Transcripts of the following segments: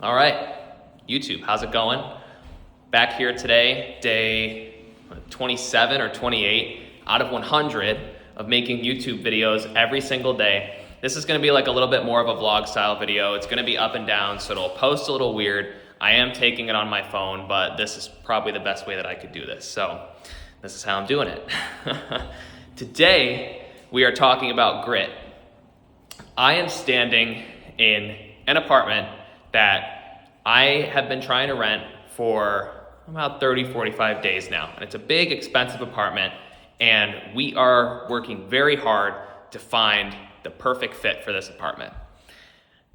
All right, YouTube, how's it going? Back here today, day 27 or 28 out of 100 of making YouTube videos every single day. This is gonna be like a little bit more of a vlog style video. It's gonna be up and down, so it'll post a little weird. I am taking it on my phone, but this is probably the best way that I could do this. So this is how I'm doing it. Today, we are talking about grit. I am standing in an apartment that I have been trying to rent for about 30, 45 days now. And it's a big, expensive apartment, and we are working very hard to find the perfect fit for this apartment.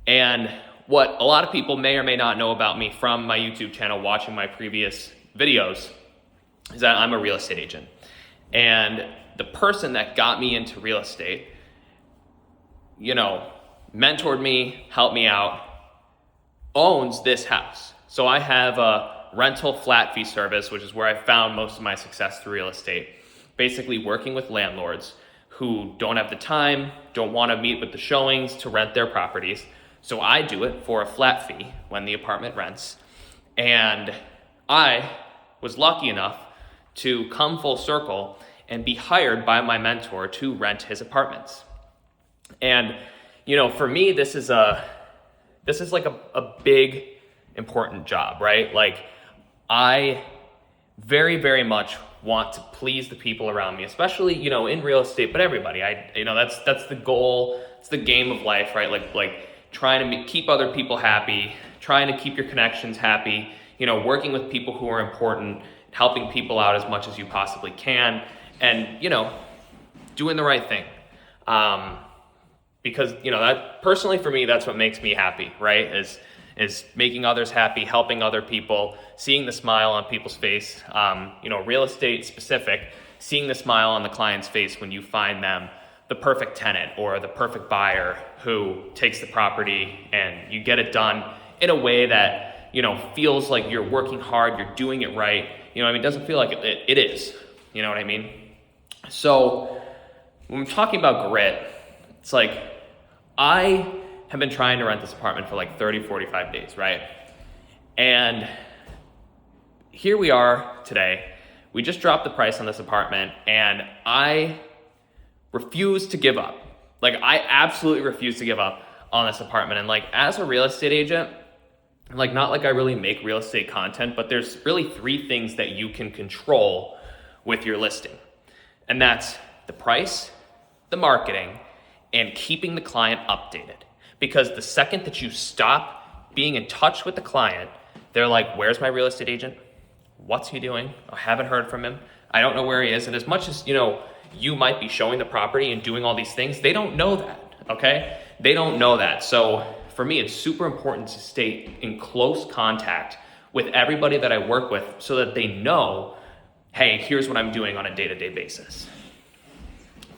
And what a lot of people may or may not know about me from my YouTube channel, watching my previous videos, is that I'm a real estate agent. And the person that got me into real estate, mentored me, helped me out, owns this house. So I have a rental flat fee service, which is where I found most of my success through real estate. Basically working with landlords who don't have the time, don't want to meet with the showings to rent their properties. So I do it for a flat fee when the apartment rents. And I was lucky enough to come full circle and be hired by my mentor to rent his apartments. And for me, this is like a big, important job, right? Like, I very, very much want to please the people around me, especially, in real estate, but everybody. That's the goal. It's the game of life, right? Like trying to keep other people happy, trying to keep your connections happy, working with people who are important, helping people out as much as you possibly can, and, doing the right thing. Because, that personally for me, that's what makes me happy, right? Is making others happy, helping other people, seeing the smile on people's face, real estate specific, seeing the smile on the client's face when you find them the perfect tenant or the perfect buyer who takes the property and you get it done in a way that, feels like you're working hard, you're doing it right. It doesn't feel like it is, you know what I mean? So when I'm talking about grit, it's like, I have been trying to rent this apartment for like 30, 45 days, right? And here we are today. We just dropped the price on this apartment, and I refuse to give up. Like, I absolutely refuse to give up on this apartment. And like, as a real estate agent, like, not like I really make real estate content, but there's really three things that you can control with your listing. And that's the price, the marketing, and keeping the client updated. Because the second that you stop being in touch with the client, they're like, where's my real estate agent? What's he doing? I haven't heard from him. I don't know where he is. And as much as, you might be showing the property and doing all these things, they don't know that, okay? They don't know that. So for me, it's super important to stay in close contact with everybody that I work with so that they know, hey, here's what I'm doing on a day-to-day basis.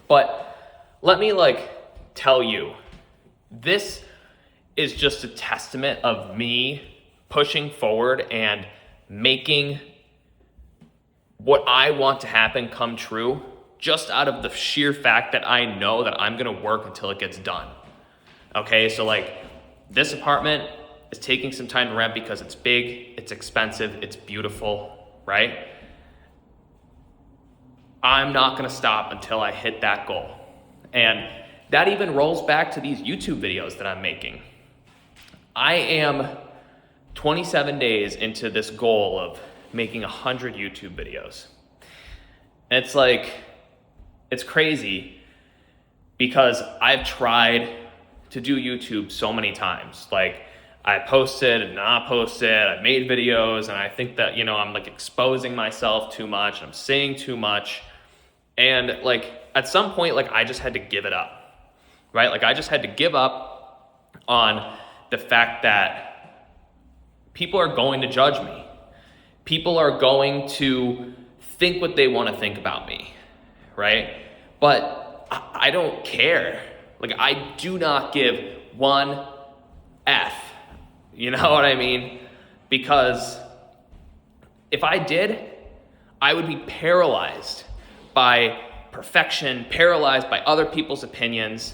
But let me tell you, this is just a testament of me pushing forward and making what I want to happen come true, just out of the sheer fact that I know that I'm gonna work until it gets done. Okay, so this apartment is taking some time to rent because it's big, it's expensive, it's beautiful, right? I'm not gonna stop until I hit that goal. And that even rolls back to these YouTube videos that I'm making. I am 27 days into this goal of making 100 YouTube videos. And it's crazy because I've tried to do YouTube so many times. I posted and not posted, I made videos, and I think that, I'm exposing myself too much, I'm saying too much. And at some point, I just had to give it up. Right? I just had to give up on the fact that people are going to judge me. People are going to think what they want to think about me, right? But I don't care. I do not give one F. You know what I mean? Because if I did, I would be paralyzed by perfection, paralyzed by other people's opinions.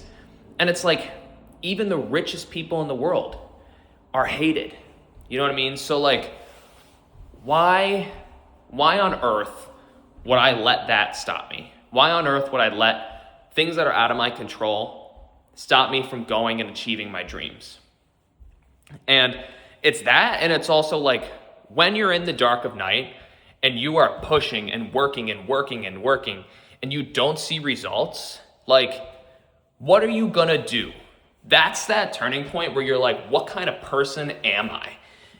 And it's even the richest people in the world are hated, You know what I mean? So like, why on earth would I let that stop me? Why on earth would I let things that are out of my control stop me from going and achieving my dreams? And it's that, and it's also like when you're in the dark of night and you are pushing and working and working and working and you don't see results, like, what are you gonna do? That's that turning point where you're like, what kind of person am I?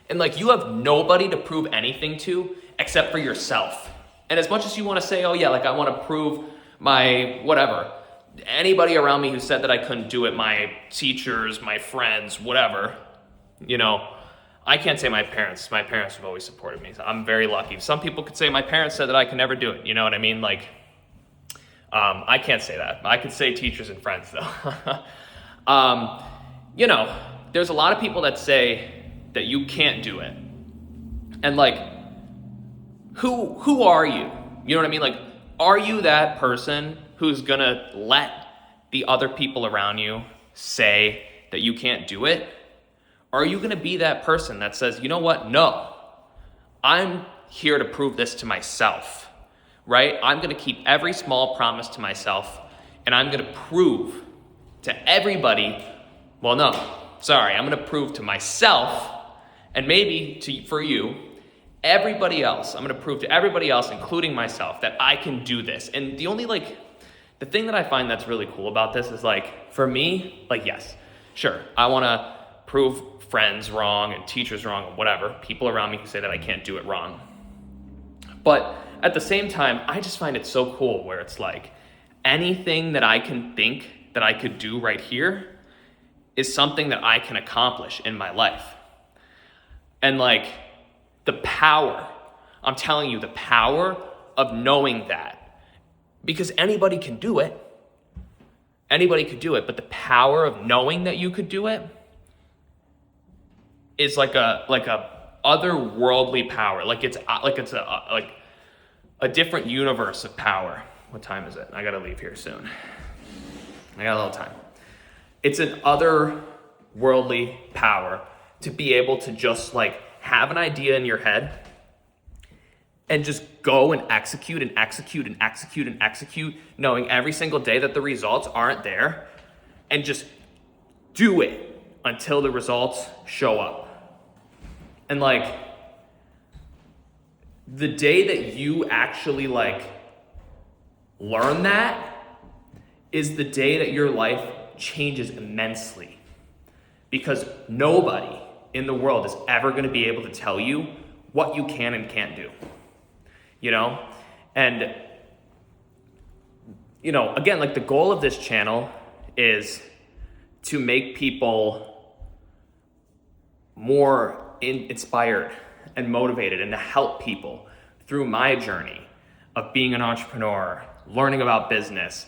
And like, you have nobody to prove anything to except for yourself. And as much as you want to say, oh yeah, like I want to prove my whatever, anybody around me who said that I couldn't do it, my teachers, my friends, whatever, you know, I can't say my parents have always supported me. So I'm very lucky. Some people could say my parents said that I could never do it. You know what I mean? Like, I can't say that. I could say teachers and friends though. You know, there's a lot of people that say that you can't do it. And like, who are you? You know what I mean? Like, are you that person who's gonna let the other people around you say that you can't do it? Or are you gonna be that person that says, you know what? No, I'm here to prove this to myself, right? I'm gonna keep every small promise to myself, and I'm gonna prove to everybody, well, no, sorry, I'm gonna prove to myself, and maybe for you, everybody else, I'm gonna prove to everybody else, including myself, that I can do this. And the thing that I find that's really cool about this is like, for me, like, yes, sure, I wanna prove friends wrong and teachers wrong or whatever, people around me who say that I can't do it wrong. But at the same time, I just find it so cool where it's like, anything that I can think that I could do right here is something that I can accomplish in my life. And like, the power, I'm telling you, the power of knowing that, because anybody can do it. Anybody could do it, but the power of knowing that you could do it is like a otherworldly power. Like it's a different universe of power. What time is it? I gotta leave here soon. I got a little time. It's an otherworldly power to be able to just like have an idea in your head and just go and execute and execute and execute and execute, knowing every single day that the results aren't there, and just do it until the results show up. And like, the day that you actually like learn that is the day that your life changes immensely, because nobody in the world is ever going to be able to tell you what you can and can't do, you know? And, you know, again, like the goal of this channel is to make people more inspired and motivated, and to help people through my journey of being an entrepreneur, learning about business,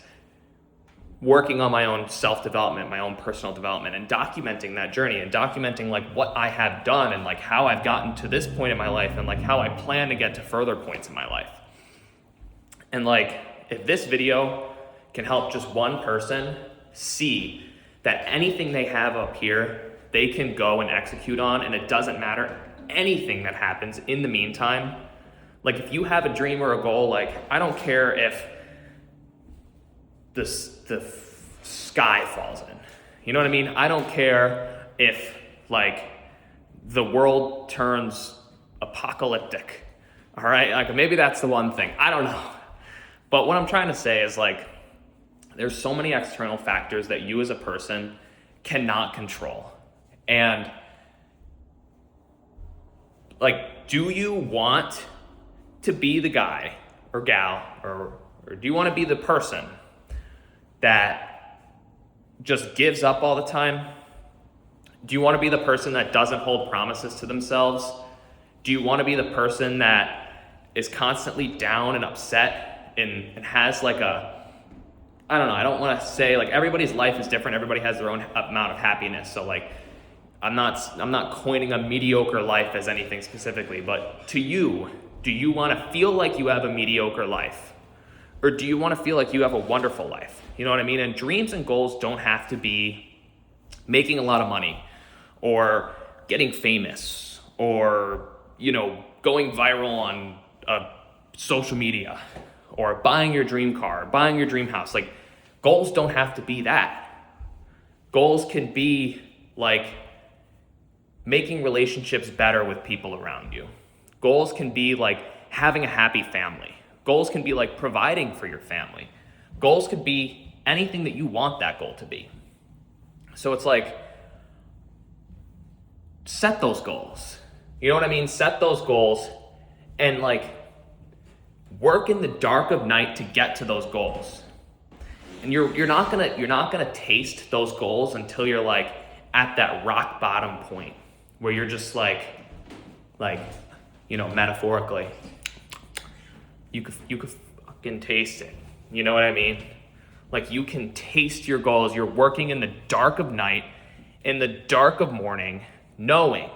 working on my own self-development, my own personal development, and documenting that journey, and documenting like what I have done and like how I've gotten to this point in my life, and like how I plan to get to further points in my life. And like, if this video can help just one person see that anything they have up here, they can go and execute on, and it doesn't matter anything that happens in the meantime. Like, if you have a dream or a goal, like, I don't care if the sky falls in. You know what I mean? I don't care if like the world turns apocalyptic. All right? Like, maybe that's the one thing. I don't know. But what I'm trying to say is like, there's so many external factors that you as a person cannot control. And like, do you want to be the guy or gal, or do you want to be the person that just gives up all the time? Do you want to be the person that doesn't hold promises to themselves? Do you want to be the person that is constantly down and upset and has like I don't know, I don't want to say, like, everybody's life is different. Everybody has their own amount of happiness. So like, I'm not coining a mediocre life as anything specifically, but to you, do you want to feel like you have a mediocre life? Or do you want to feel like you have a wonderful life? You know what I mean? And dreams and goals don't have to be making a lot of money or getting famous or, going viral on social media, or buying your dream car, buying your dream house. Like, goals don't have to be that. Goals can be like making relationships better with people around you. Goals can be like having a happy family. Goals can be like providing for your family. Goals could be anything that you want that goal to be. So it's like, set those goals. You know what I mean? Set those goals and like work in the dark of night to get to those goals. And you're not gonna taste those goals until you're like at that rock bottom point where you're just like metaphorically, you could fucking taste it. You know what I mean? Like, you can taste your goals. You're working in the dark of night, in the dark of morning, knowing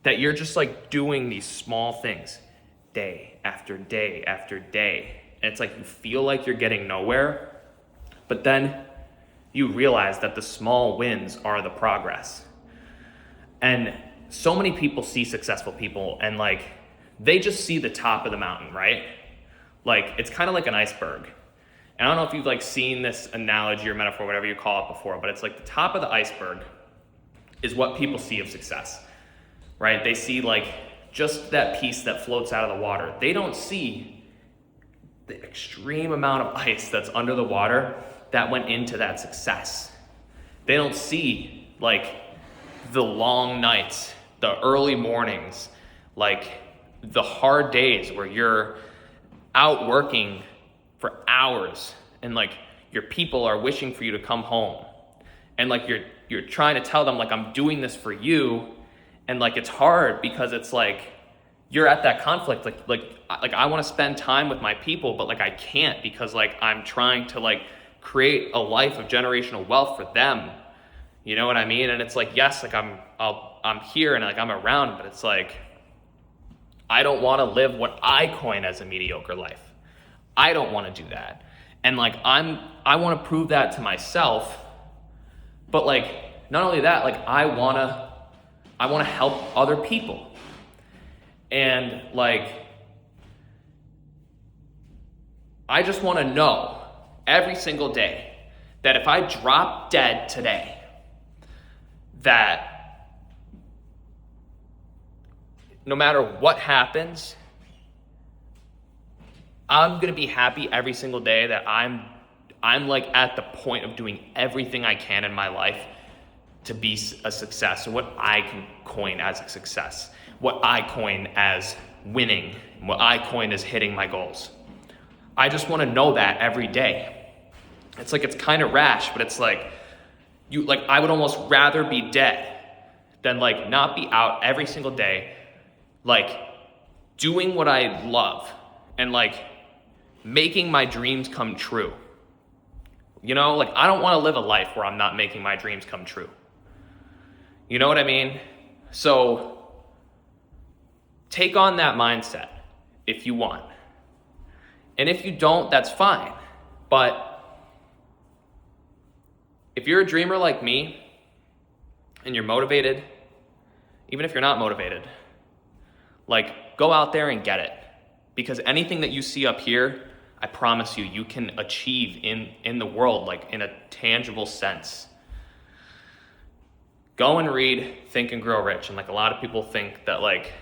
that you're just like doing these small things day after day after day. And it's like you feel like you're getting nowhere, but then you realize that the small wins are the progress. And so many people see successful people and like they just see the top of the mountain, right? Like, it's kind of like an iceberg. And I don't know if you've like seen this analogy or metaphor, whatever you call it before, but it's like the top of the iceberg is what people see of success, right? They see like just that piece that floats out of the water. They don't see the extreme amount of ice that's under the water that went into that success. They don't see like the long nights, the early mornings, like the hard days where you're out working for hours and like your people are wishing for you to come home. And like you're trying to tell them like, I'm doing this for you. And like, it's hard because it's like, you're at that conflict. Like I want to spend time with my people, but like I can't because like I'm trying to like create a life of generational wealth for them. You know what I mean? And it's like, yes, like I'm here and like I'm around, but it's like, I don't want to live what I coin as a mediocre life. I don't want to do that. And like, I want to prove that to myself, but like, not only that, like I want to help other people. And like, I just want to know every single day that if I drop dead today, that no matter what happens, I'm going to be happy every single day that I'm like at the point of doing everything I can in my life to be a success, or what I can coin as a success, what I coin as winning, what I coin as hitting my goals. I just want to know that every day. It's like, it's kind of rash, but it's like, I would almost rather be dead than like not be out every single day, like doing what I love and like making my dreams come true. You know, like I don't want to live a life where I'm not making my dreams come true. You know what I mean? So take on that mindset if you want. And if you don't, that's fine. But if you're a dreamer like me and you're motivated, even if you're not motivated, like go out there and get it. Because anything that you see up here, I promise you can achieve in the world, like in a tangible sense. Go and read Think and Grow Rich. And like a lot of people think that like,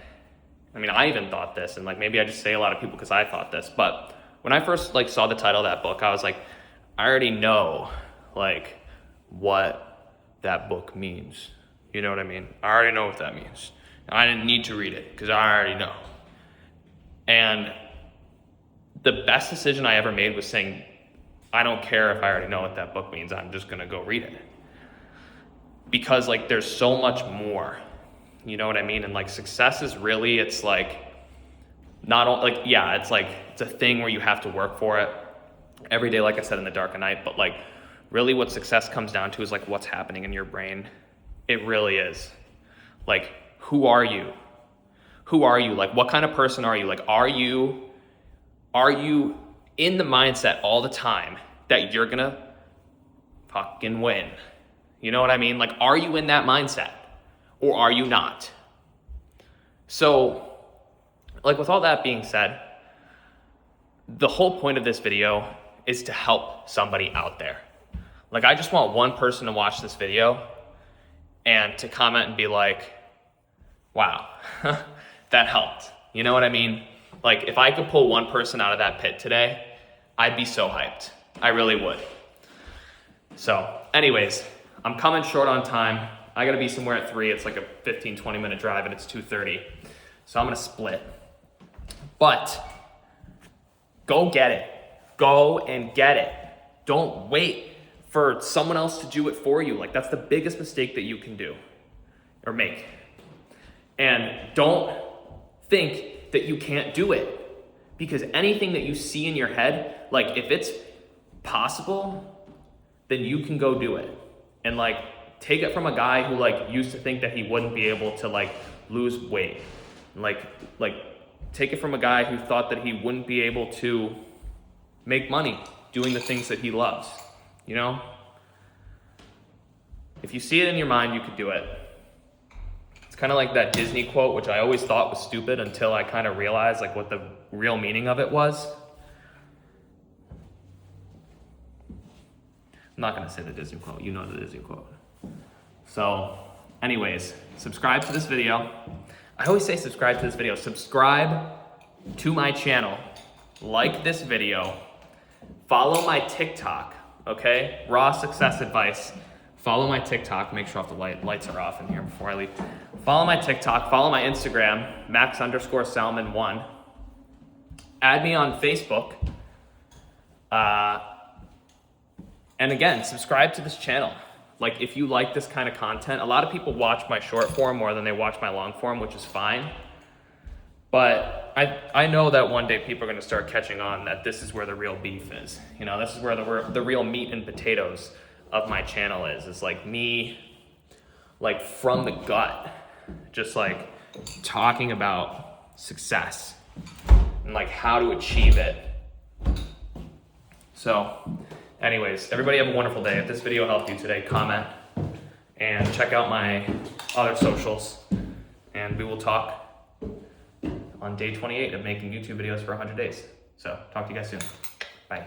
I mean, I even thought this, and like maybe I just say a lot of people because I thought this, but when I first like saw the title of that book, I was like, I already know like what that book means. You know what I mean? I already know what that means. I didn't need to read it because I already know. And the best decision I ever made was saying, I don't care if I already know what that book means, I'm just gonna go read it. Because like there's so much more, you know what I mean? And like success is really, it's like, not all, like, yeah, it's like, it's a thing where you have to work for it every day, like I said, in the dark of night, but like really what success comes down to is like what's happening in your brain. It really is. Like, who are you? Who are you? Like, what kind of person are you? Like, are you in the mindset all the time that you're gonna fucking win? You know what I mean? Like, are you in that mindset or are you not? So, like with all that being said, the whole point of this video is to help somebody out there. Like, I just want one person to watch this video and to comment and be like, wow, that helped. You know what I mean? Like, if I could pull one person out of that pit today, I'd be so hyped. I really would. So anyways, I'm coming short on time. I gotta be somewhere at 3. It's like a 15, 20 minute drive and it's 2:30. So I'm gonna split. But go get it. Go and get it. Don't wait for someone else to do it for you. Like, that's the biggest mistake that you can do or make. And don't think that you can't do it, because anything that you see in your head, like if it's possible, then you can go do it. And like, take it from a guy who like used to think that he wouldn't be able to like lose weight. Like take it from a guy who thought that he wouldn't be able to make money doing the things that he loves, you know? If you see it in your mind, you could do it. It's kind of like that Disney quote, which I always thought was stupid until I kind of realized like what the real meaning of it was. I'm not gonna say the Disney quote, you know the Disney quote. So anyways, subscribe to this video. I always say subscribe to this video. Subscribe to my channel, like this video, follow my TikTok, okay? Raw Success Advice. Follow my TikTok, make sure the lights are off in here before I leave. Follow my TikTok, follow my Instagram, Max_Salmon1. Add me on Facebook. And again, subscribe to this channel. Like, if you like this kind of content, a lot of people watch my short form more than they watch my long form, which is fine. But I know that one day people are gonna start catching on that this is where the real beef is. You know, this is where the real meat and potatoes of my channel is. It's like me, like from the gut, just like talking about success and like how to achieve it. So anyways, everybody have a wonderful day. If this video helped you today, comment and check out my other socials, and we will talk on day 28 of making YouTube videos for 100 days. So talk to you guys soon. Bye.